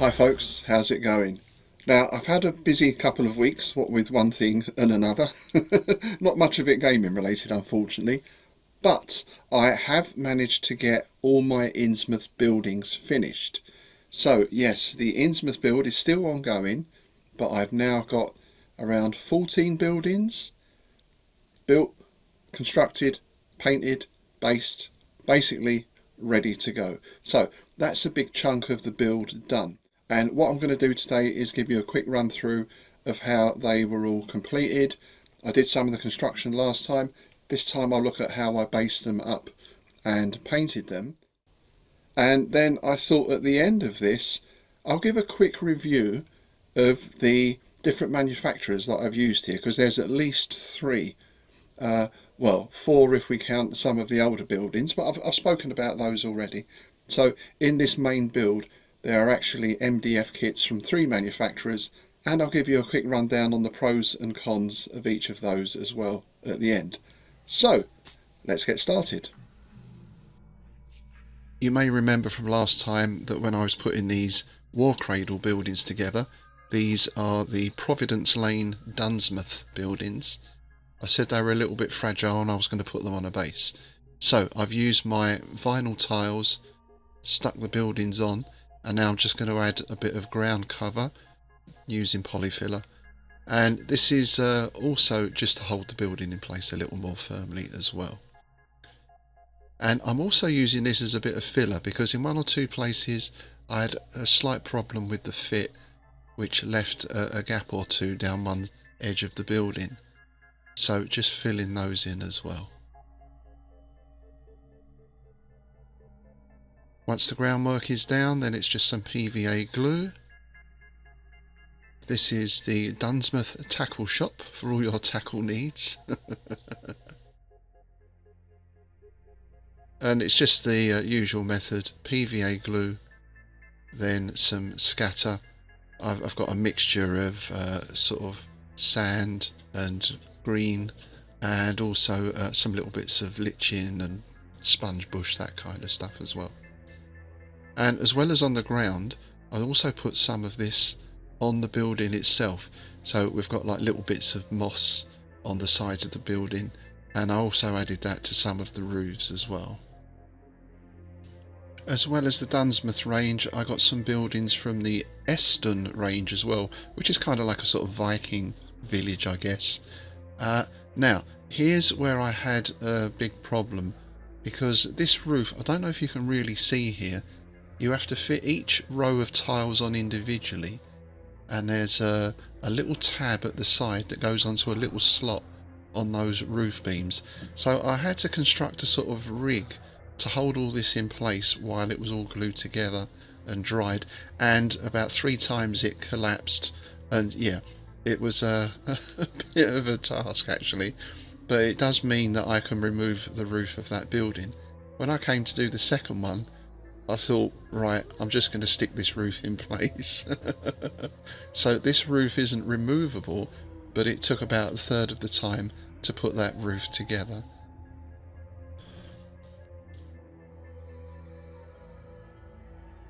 Hi folks, how's it going? Now, I've had a busy couple of weeks, what with one thing and another. Not much of it gaming related, unfortunately, but I have managed to get all my Innsmouth buildings finished. So yes, the Innsmouth build is still ongoing, but I've now got around 14 buildings built, constructed, painted, based, basically ready to go. So that's a big chunk of the build done. And what I'm going to do today is give you a quick run through of how they were all completed. I did some of the construction last time. This time I'll look at how I based them up and painted them. And then I thought at the end of this, I'll give a quick review of the different manufacturers that I've used here, because there's at least three. Well, four if we count some of the older buildings, but I've spoken about those already. So in this main build, there are actually MDF kits from three manufacturers, and I'll give you a quick rundown on the pros and cons of each of those as well at the end. So, let's get started. You may remember from last time that when I was putting these War Cradle buildings together, these are the Providence Lane Dunsmouth buildings. I said they were a little bit fragile and I was going to put them on a base. So I've used my vinyl tiles, stuck the buildings on, and now I'm just going to add a bit of ground cover using polyfiller. And this is also just to hold the building in place a little more firmly as well. And I'm also using this as a bit of filler because in one or two places I had a slight problem with the fit, which left a gap or two down one edge of the building. So just filling those in as well. Once the groundwork is down, then it's just some PVA glue. This is the Dunsmouth tackle shop for all your tackle needs. And it's just the usual method, PVA glue, then some scatter. I've got a mixture of sort of sand and green, and also some little bits of lichen and sponge bush, that kind of stuff as well. And as well as on the ground, I also put some of this on the building itself. So we've got like little bits of moss on the sides of the building, and I also added that to some of the roofs as well. As well as the Dunsmouth range, I got some buildings from the Eston range as well, which is kind of like a sort of Viking village, I guess. Now, here's where I had a big problem, because this roof, I don't know if you can really see here, you have to fit each row of tiles on individually, and there's a little tab at the side that goes onto a little slot on those roof beams. So I had to construct a sort of rig to hold all this in place while it was all glued together and dried, and about 3 times it collapsed, and yeah, it was a bit of a task actually, but it does mean that I can remove the roof of that building. When I came to do the second one, I thought, right, I'm just going to stick this roof in place. So this roof isn't removable, but it took about a third of the time to put that roof together.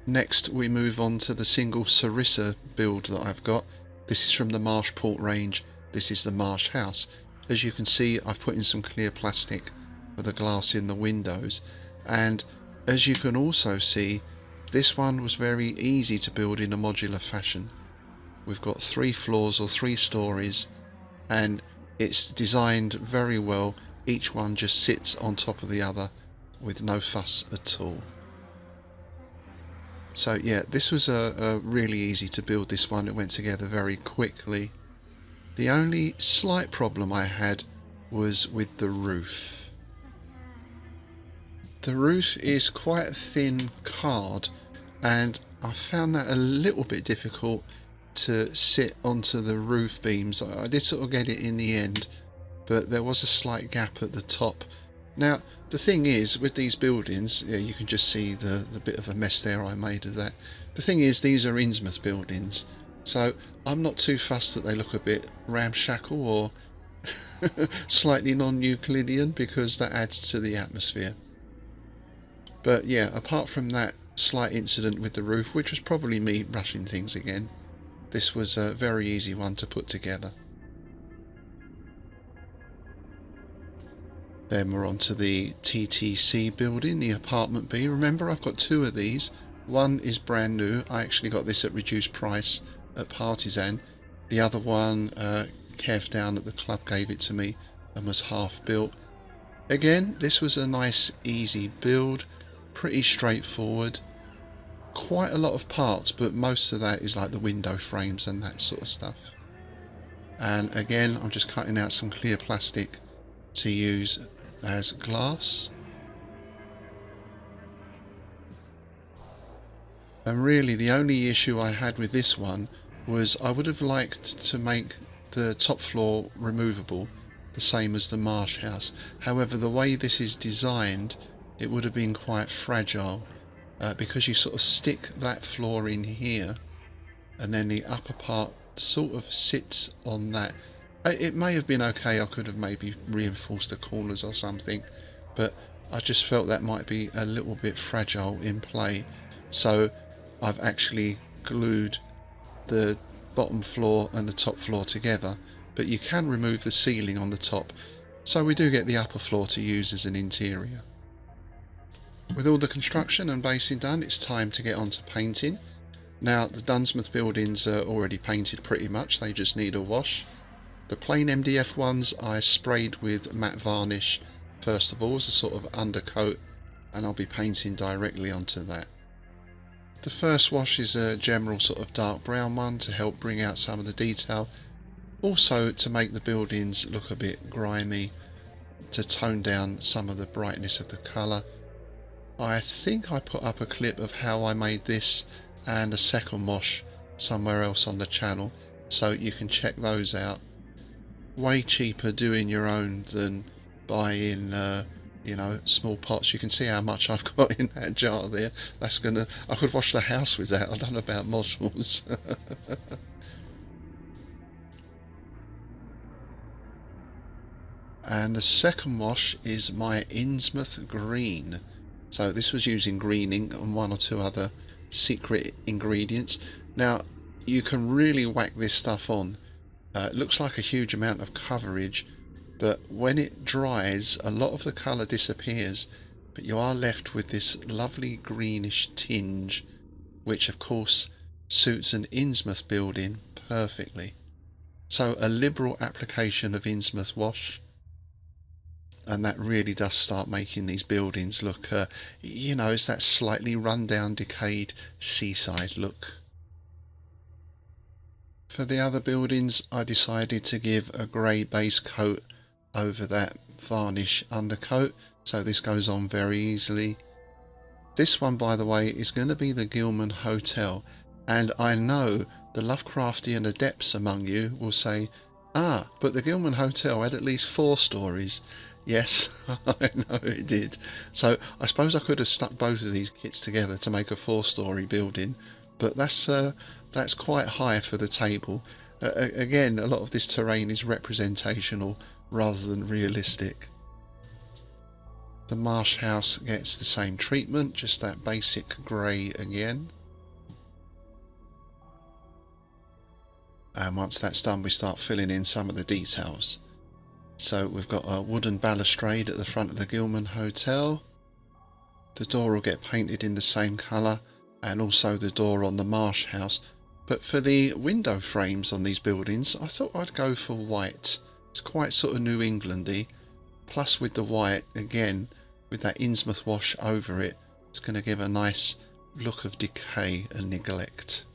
Next we move on to the single Sarissa build that I've got. This is from the Marshport range. This is the Marsh House. As you can see, I've put in some clear plastic for the glass in the windows, and as you can also see, this one was very easy to build in a modular fashion. We've got 3 floors or 3 stories, and it's designed very well. Each one just sits on top of the other with no fuss at all. So yeah, this was a really easy to build, this one. It went together very quickly. The only slight problem I had was with the roof. The roof is quite a thin card, and I found that a little bit difficult to sit onto the roof beams. I did sort of get it in the end, but there was a slight gap at the top. Now the thing is, with these buildings, yeah, you can just see the bit of a mess there I made of that. The thing is, these are Innsmouth buildings, so I'm not too fussed that they look a bit ramshackle or slightly non-Euclidean, because that adds to the atmosphere. But yeah, apart from that slight incident with the roof, which was probably me rushing things again, this was a very easy one to put together. Then we're on to the TTC building, the apartment B. Remember, I've got two of these. One is brand new. I actually got this at reduced price at Partisan. The other one, Kev down at the club gave it to me and was half built. Again, this was a nice easy build, pretty straightforward. Quite a lot of parts, but most of that is like the window frames and that sort of stuff. And again, I'm just cutting out some clear plastic to use as glass. And really the only issue I had with this one was I would have liked to make the top floor removable, the same as the Marsh house. However, the way this is designed, it would have been quite fragile, because you sort of stick that floor in here and then the upper part sort of sits on that. It may have been okay, I could have maybe reinforced the corners or something, but I just felt that might be a little bit fragile in play. So I've actually glued the bottom floor and the top floor together, but you can remove the ceiling on the top, so we do get the upper floor to use as an interior. With all the construction and basing done, it's time to get on to painting. Now the Innsmouth buildings are already painted pretty much, they just need a wash. The plain MDF ones I sprayed with matte varnish first of all as a sort of undercoat, and I'll be painting directly onto that. The first wash is a general sort of dark brown one to help bring out some of the detail, also to make the buildings look a bit grimy, to tone down some of the brightness of the colour. I think I put up a clip of how I made this and a second wash somewhere else on the channel, so you can check those out. Way cheaper doing your own than buying you know, small pots. You can see how much I've got in that jar there. That's gonna, I could wash the house with that. I don't know about models. And the second wash is my Innsmouth green. So this was using greening and one or two other secret ingredients. Now you can really whack this stuff on. It looks like a huge amount of coverage, but when it dries a lot of the colour disappears, but you are left with this lovely greenish tinge, which of course suits an Innsmouth building perfectly. So a liberal application of Innsmouth wash, and that really does start making these buildings look, you know, it's that slightly run down, decayed seaside look. For the other buildings, I decided to give a grey base coat over that varnish undercoat, so this goes on very easily. This one, by the way, is going to be the Gilman Hotel, and I know the Lovecraftian adepts among you will say, ah, but the Gilman Hotel had at least 4 stories. Yes, I know it did. So I suppose I could have stuck both of these kits together to make a 4-story building, but that's quite high for the table. Again, a lot of this terrain is representational rather than realistic. The Marsh house gets the same treatment, just that basic grey again. And once that's done, we start filling in some of the details. So we've got a wooden balustrade at the front of the Gilman Hotel. The door will get painted in the same colour, and also the door on the Marsh house. But for the window frames on these buildings, I thought I'd go for white. It's quite sort of New Englandy. Plus with the white, again, with that Innsmouth wash over it, it's going to give a nice look of decay and neglect.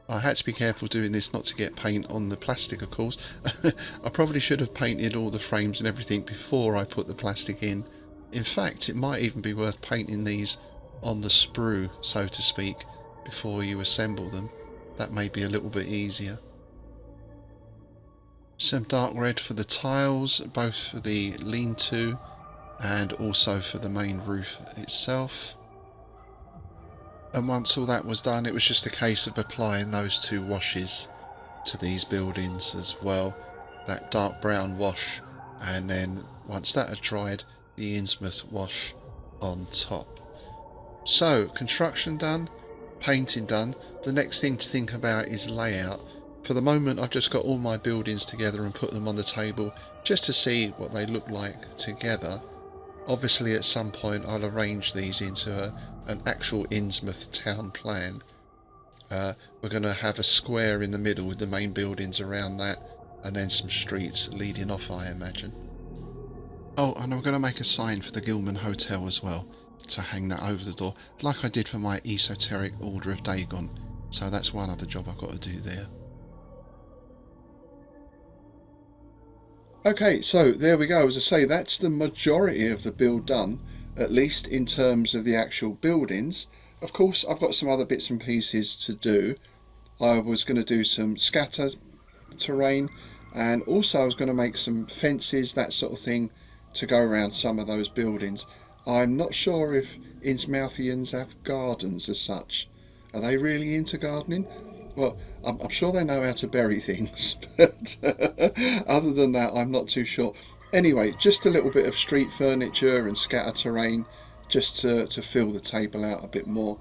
I had to be careful doing this not to get paint on the plastic, of course. I probably should have painted all the frames and everything before I put the plastic in. In fact, it might even be worth painting these on the sprue, so to speak, before you assemble them. That may be a little bit easier. Some dark red for the tiles, both for the lean-to and also for the main roof itself. And once all that was done, it was just a case of applying those 2 washes to these buildings as well. That dark brown wash, and then once that had dried, the Innsmouth wash on top. So, construction done, painting done. The next thing to think about is layout. For the moment, I've just got all my buildings together and put them on the table just to see what they look like together. Obviously, at some point, I'll arrange these into an actual Innsmouth town plan. We're going to have a square in the middle with the main buildings around that, and then some streets leading off, I imagine. Oh, and I'm going to make a sign for the Gilman Hotel as well, to hang that over the door, like I did for my Esoteric Order of Dagon. So that's one other job I've got to do there. Okay, so there we go. As I say, that's the majority of the build done, at least in terms of the actual buildings. Of course, I've got some other bits and pieces to do. I was going to do some scatter terrain, and also I was going to make some fences, that sort of thing, to go around some of those buildings. I'm not sure if Innsmouthians have gardens as such. Are they really into gardening? Well, I'm sure they know how to bury things, but other than that, I'm not too sure. Anyway, just a little bit of street furniture and scatter terrain, just to fill the table out a bit more.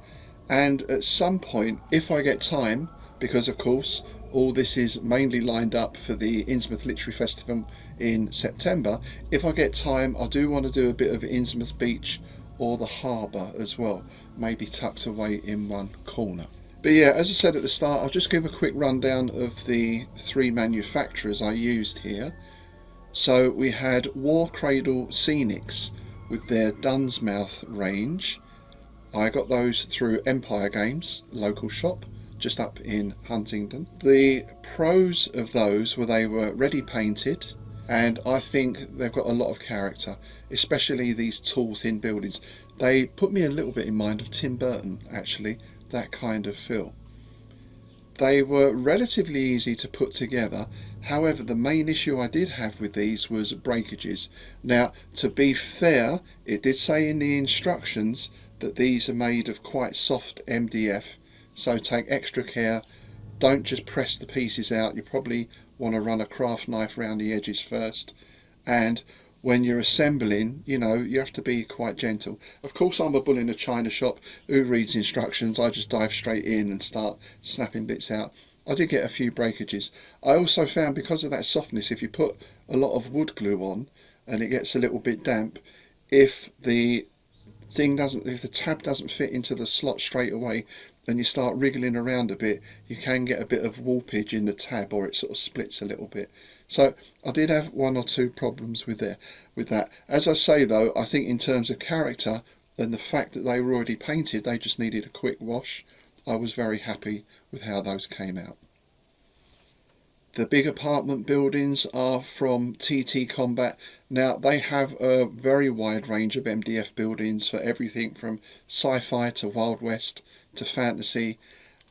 And at some point, if I get time, because of course all this is mainly lined up for the Innsmouth Literary Festival in September, if I get time, I do want to do a bit of Innsmouth Beach or the harbour as well, maybe tucked away in one corner. But yeah, as I said at the start, I'll just give a quick rundown of the three manufacturers I used here. So we had War Cradle Scenics with their Innsmouth range. I got those through Empire Games, local shop, just up in Huntingdon. The pros of those were they were ready painted, and I think they've got a lot of character, especially these tall, thin buildings. They put me a little bit in mind of Tim Burton, actually, that kind of feel. They were relatively easy to put together. However, the main issue I did have with these was breakages. Now, to be fair, it did say in the instructions that these are made of quite soft MDF, so take extra care. Don't just press the pieces out. You probably want to run a craft knife around the edges first, and when you're assembling, you know, you have to be quite gentle. Of course, I'm a bull in a china shop who reads instructions. I just dive straight in and start snapping bits out. I did get a few breakages. I also found, because of that softness, if you put a lot of wood glue on and it gets a little bit damp, if the tab doesn't fit into the slot straight away, then you start wriggling around a bit, you can get a bit of warpage in the tab, or it sort of splits a little bit. So I did have one or two problems with that. As I say though, I think in terms of character and the fact that they were already painted, they just needed a quick wash, I was very happy with how those came out. The big apartment buildings are from TT Combat. Now, they have a very wide range of MDF buildings for everything from sci-fi to Wild West to fantasy,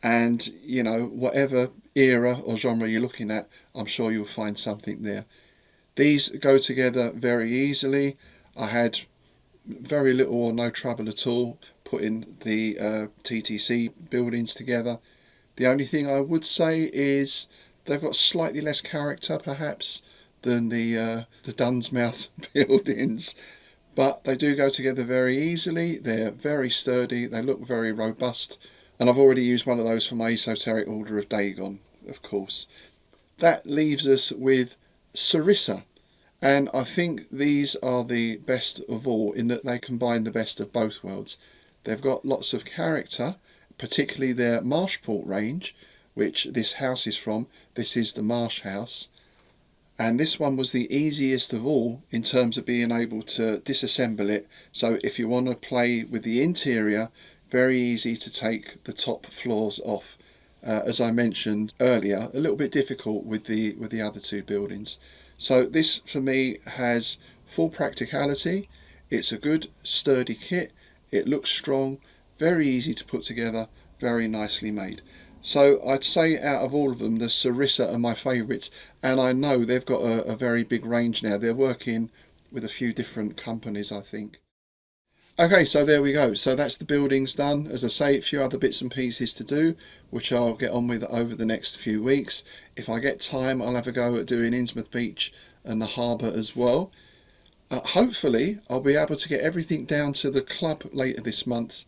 and you know, whatever era or genre you're looking at, I'm sure you'll find something there. These go together very easily. I had very little or no trouble at all putting the TTC buildings together. The only thing I would say is they've got slightly less character perhaps than the Innsmouth buildings, but they do go together very easily. They're very sturdy, they look very robust, and I've already used one of those for my Esoteric Order of Dagon, of course. That leaves us with Sarissa, and I think these are the best of all in that they combine the best of both worlds. They've got lots of character, particularly their Marshport range, which this house is from. This is the Marsh House, and this one was the easiest of all in terms of being able to disassemble it. So if you want to play with the interior, very easy to take the top floors off. As I mentioned earlier, a little bit difficult with the other two buildings. So this for me has full practicality. It's a good sturdy kit. It looks strong, very easy to put together, very nicely made. So I'd say out of all of them, the Sarissa are my favourites, and I know they've got a very big range now. They're working with a few different companies, I think. Okay, so there we go. So that's the buildings done. As I say, a few other bits and pieces to do, which I'll get on with over the next few weeks. If I get time, I'll have a go at doing Innsmouth Beach and the harbour as well. Hopefully I'll be able to get everything down to the club later this month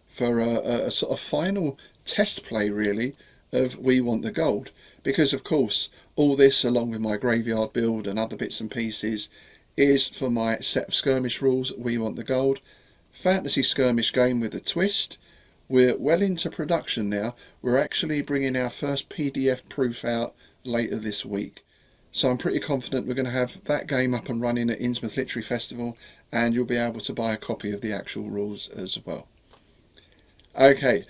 for a sort of final test play really of We Want the Gold, because of course all this, along with my graveyard build and other bits and pieces, is for my set of skirmish rules We Want the Gold fantasy skirmish game with a twist. We're well into production now. We're actually bringing our first PDF proof out later this week. So I'm pretty confident we're going to have that game up and running at Innsmouth Literary Festival, and you'll be able to buy a copy of the actual rules as well. Okay,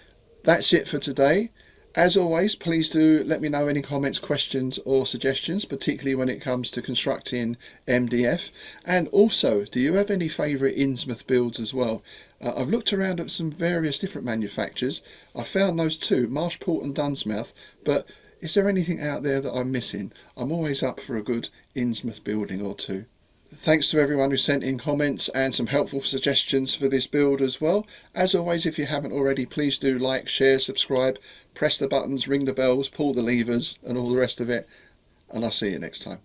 that's it for today. As always, please do let me know any comments, questions or suggestions, particularly when it comes to constructing MDF. And also, do you have any favourite Innsmouth builds as well? I've looked around at some various different manufacturers. I found those two, Marshport and Innsmouth, but is there anything out there that I'm missing? I'm always up for a good Innsmouth building or two. Thanks to everyone who sent in comments and some helpful suggestions for this build as well. As always, if you haven't already, please do like, share, subscribe, press the buttons, ring the bells, pull the levers and all the rest of it. And I'll see you next time.